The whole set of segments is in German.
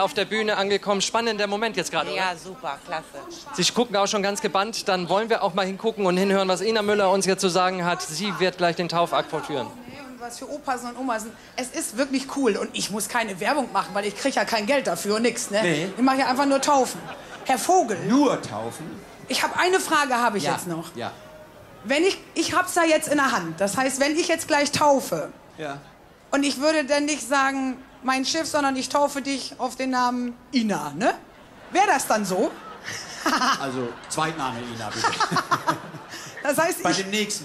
auf der Bühne angekommen. Spannender Moment jetzt gerade, Ja, oder? super, klasse. Sie gucken auch schon ganz gebannt. Dann wollen wir auch mal hingucken und hinhören, was Ina Müller uns jetzt zu sagen hat. Sie wird gleich den Taufakt vollführen. Und was für Opas und Omas sind. Es ist wirklich cool. Und ich muss keine Werbung machen, weil ich kriege ja kein Geld dafür und nichts. Ne? Nee. Ich mache ja einfach nur Taufen. Herr Vogel, Nur taufen? ich habe eine Frage habe ich jetzt noch. Ja. Wenn ich hab's ja jetzt in der Hand. Das heißt, wenn ich jetzt gleich taufe Ja. und ich würde dann nicht sagen, mein Schiff, sondern ich taufe dich auf den Namen Ina, ne? Wäre das dann so? Also, Zweitname Ina, bitte. Das heißt,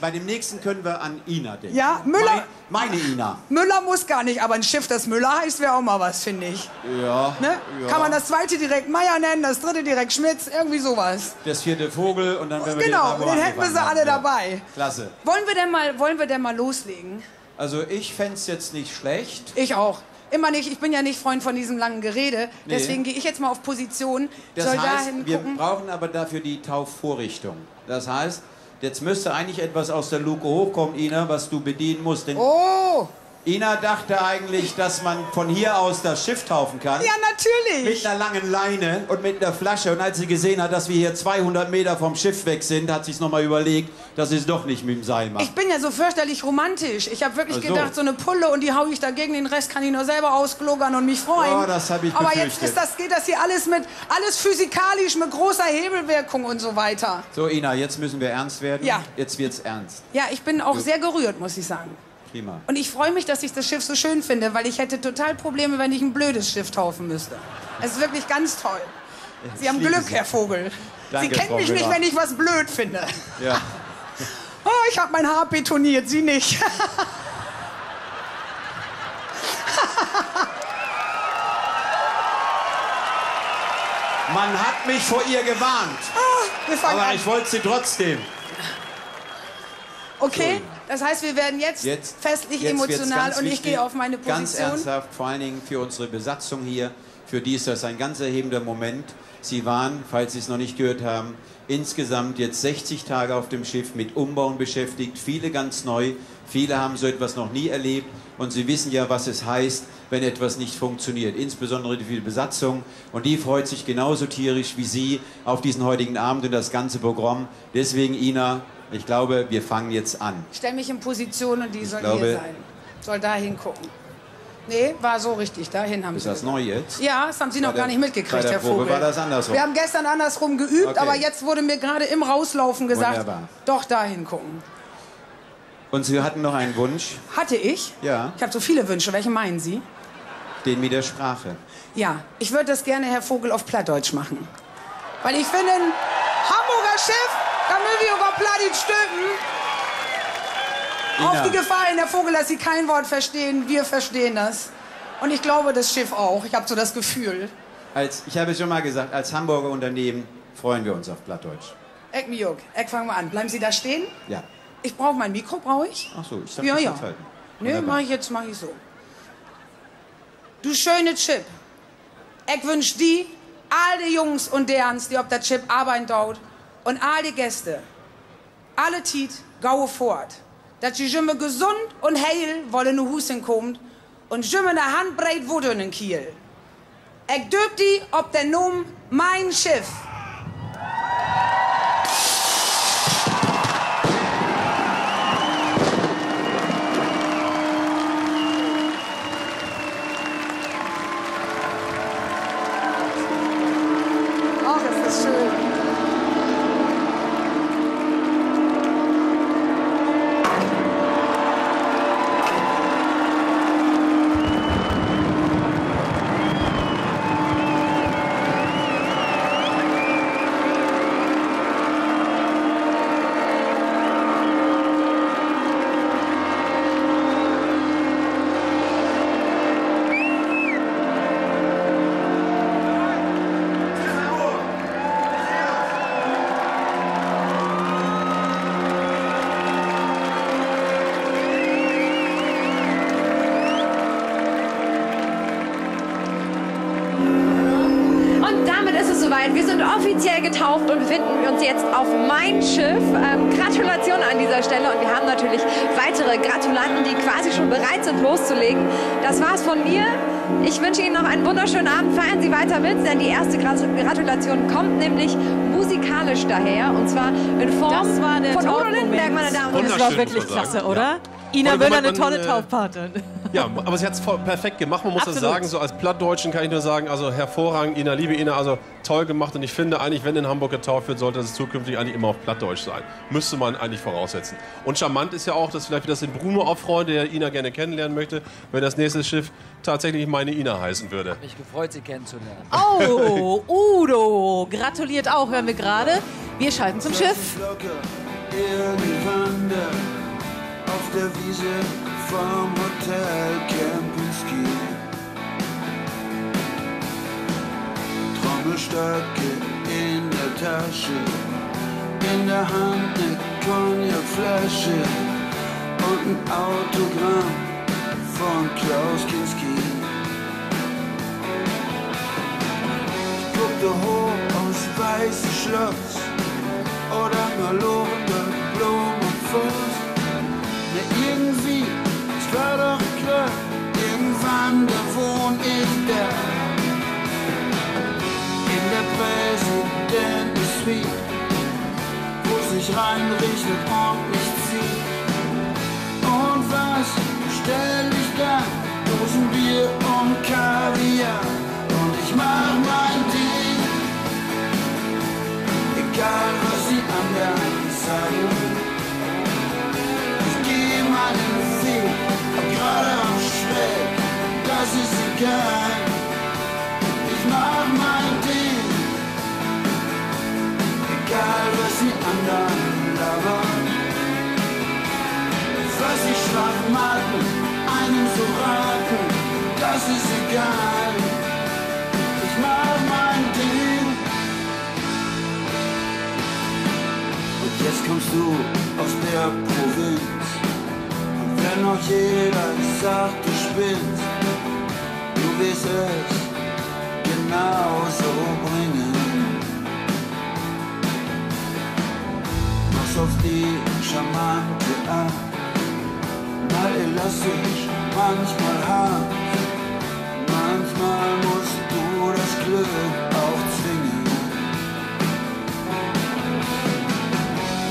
Bei dem nächsten können wir an Ina denken. Ja, Müller. Meine Ina. Müller muss gar nicht, aber ein Schiff, das Müller heißt, wäre auch mal was, finde ich. Ja, Ne? ja. Kann man das zweite direkt Meier nennen, das dritte direkt Schmitz, irgendwie sowas. Das vierte Vogel und dann, wenn wir Genau, den den hätten wir sie alle dabei. Klasse. Wollen wir denn mal loslegen? Also, ich fände es jetzt nicht schlecht. Ich auch. Immer nicht, ich bin ja nicht Freund von diesem langen Gerede. Nee. Deswegen gehe ich jetzt mal auf Position. Das soll heißt, dahin wir gucken. brauchen aber dafür die Taufvorrichtung. Das heißt, jetzt müsste eigentlich etwas aus der Luke hochkommen, Ina, was du bedienen musst. Denn Oh! Ina dachte eigentlich, dass man von hier aus das Schiff taufen kann. Ja, natürlich! Mit einer langen Leine und mit einer Flasche. Und als sie gesehen hat, dass wir hier 200 Meter vom Schiff weg sind, hat sie es nochmal überlegt, dass sie es doch nicht mit dem Seil macht. Ich bin ja so fürchterlich romantisch. Ich habe wirklich Ach so. gedacht, so eine Pulle und die hau ich dagegen, den Rest kann ich nur selber ausgluggern und mich freuen. Oh, das hab ich Aber jetzt befürchtet. geht das hier alles physikalisch mit großer Hebelwirkung und so weiter. So, Ina, jetzt müssen wir ernst werden. Ja. Jetzt wird's ernst. Ja, ich bin auch sehr gerührt, muss ich sagen. Prima. Und ich freue mich, dass ich das Schiff so schön finde, weil ich hätte total Probleme, wenn ich ein blödes Schiff taufen müsste. Es ist wirklich ganz toll. Sie haben liebe Glück, Sie. Herr Vogel. Danke, Sie kennen Frau mich nicht, Müller. wenn ich was blöd finde. Ja. Oh, ich habe mein Haar betoniert, Sie nicht. Man hat mich vor ihr gewarnt. Wir fangen Aber an. ich wollte sie trotzdem. Okay, das heißt, wir werden jetzt festlich jetzt wird's emotional ganz und ich wichtig, gehe auf meine Position. Ganz ernsthaft, vor allen Dingen für unsere Besatzung hier. Für die ist das ein ganz erhebender Moment. Sie waren, falls Sie es noch nicht gehört haben, insgesamt jetzt 60 Tage auf dem Schiff mit Umbauen beschäftigt. Viele ganz neu, viele haben so etwas noch nie erlebt. Und Sie wissen ja, was es heißt, wenn etwas nicht funktioniert. Insbesondere die Besatzung. Und die freut sich genauso tierisch wie Sie auf diesen heutigen Abend und das ganze Programm. Deswegen, Ina, ich glaube, wir fangen jetzt an. Ich stelle mich in Position und die soll glaube- hier sein. Soll da hingucken. Nee, war so richtig. Dahin haben Ist Sie das gesagt. neu jetzt? Ja, das haben Sie noch Bei der- gar nicht mitgekriegt, bei der Herr Probe Vogel. war das andersrum. Wir haben gestern andersrum geübt, Okay. aber jetzt wurde mir gerade im Rauslaufen gesagt, Wunderbar. doch dahin gucken. Und Sie hatten noch einen Wunsch, Hatte ich? Ja. Ich habe so viele Wünsche. Welche meinen Sie? den mit der Sprache. Ja, ich würde das gerne, Herr Vogel, auf Plattdeutsch machen. Weil ich finde, ein Hamburger Schiff, da müssen wir über Plattdeutsch stimmen. Auf die Gefahr hin, Herr Vogel, dass Sie kein Wort verstehen. Wir verstehen das. Und ich glaube, das Schiff auch. Ich habe so das Gefühl. Ich habe es schon mal gesagt, als Hamburger Unternehmen freuen wir uns auf Plattdeutsch. Eck mir juck. Eck, fangen wir an. Bleiben Sie da stehen? Ja. Ich brauche mein Mikro, brauche ich? Ach so, ich dachte, Ja, das ja. wird's halten. Nö, Wunderbar. mach ich so. Du schöne Chip. Ich wünsch die, all die Jungs und derns, die auf der Chip arbeiten dort, und all die Gäste, alle Tiet, gaue fort, dass sie jimme gesund und heil wollen nu Husen kommt und jimme ne Handbreit wurde in den Kiel. Ich döp die ob der Num mein Schiff. Ach, ist das schön. Und damit ist es soweit. Wir sind offiziell getauft und befinden uns jetzt auf mein Schiff. Gratulation an dieser Stelle. Und wir haben natürlich weitere Gratulanten, die quasi schon bereit sind, loszulegen. Das war's von mir. Ich wünsche Ihnen noch einen wunderschönen Abend. Feiern Sie weiter mit, denn die erste Gratulation kommt nämlich musikalisch daher. Und zwar in Form von Udo Lindenberg, meine Damen und Herren. Das war wirklich klasse, oder? Ina Müller, eine tolle Taufpatin. Ja, aber sie hat es perfekt gemacht, man muss das sagen. So als Plattdeutschen kann ich nur sagen, also hervorragend, Ina, liebe Ina, also toll gemacht. Und ich finde eigentlich, wenn in Hamburg getauft wird, sollte es zukünftig eigentlich immer auf Plattdeutsch sein. Müsste man eigentlich voraussetzen. Und charmant ist ja auch, dass vielleicht das den Bruno auch freut, der Ina gerne kennenlernen möchte, wenn das nächste Schiff tatsächlich meine Ina heißen würde. Mich gefreut, Sie kennenzulernen. Oh, Udo gratuliert auch, hören wir gerade. Wir schalten zum Schiff. Auf der Wiese vom Hotel Kempinski. Trommelstöcke in der Tasche, in der Hand eine Cognacflasche und ein Autogramm von Klaus Kinski. Ich guckte hoch aufs Weiße Schloss oder Maloren, Blum und Fuß. Irgendwie, es war doch klar, irgendwann, da wohn ich da. In der Präsidenten-Suite, wo sich reinrichtet und mich zieht. Und was stell ich da? Dosenbier und Kaviar. Und ich mach mein Ding, egal was die anderen sagen. Meinen Weg, gerade am Schräg, das ist egal. Ich mach mein Ding, egal was die anderen labern. Was die Schwachmaten einem so raten, das ist egal. Ich mach mein Ding. Und jetzt kommst du aus der Provinz. Wenn noch jeder sagt, du spinnst, du wirst es genauso bringen. Mach's auf die charmante Art, mal elastisch, manchmal hart. Manchmal musst du das Glück auch zwingen.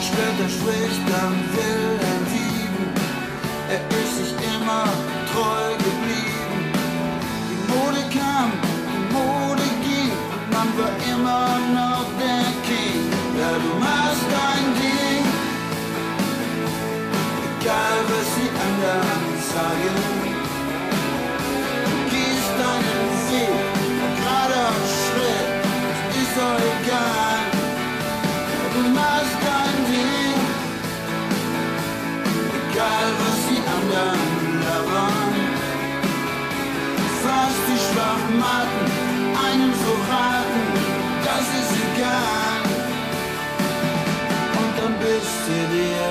Später spricht dann Wilhelm Wiener. Er ist sich immer treu geblieben. Die Mode kam, die Mode ging, und man war immer noch der King. Ja, du machst dein Ding, egal was die anderen sagen. Du gehst deinen Weg, gerade am Schritt, es ist doch egal. Ja, du machst dein Ding, egal was die anderen labern. Was die Schwachmaten einem so raten, das ist egal. Und dann bist du dir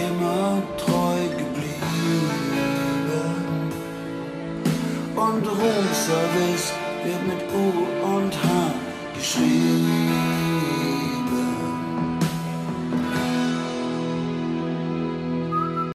immer treu geblieben. Und Roomservice wird mit U und H geschrieben.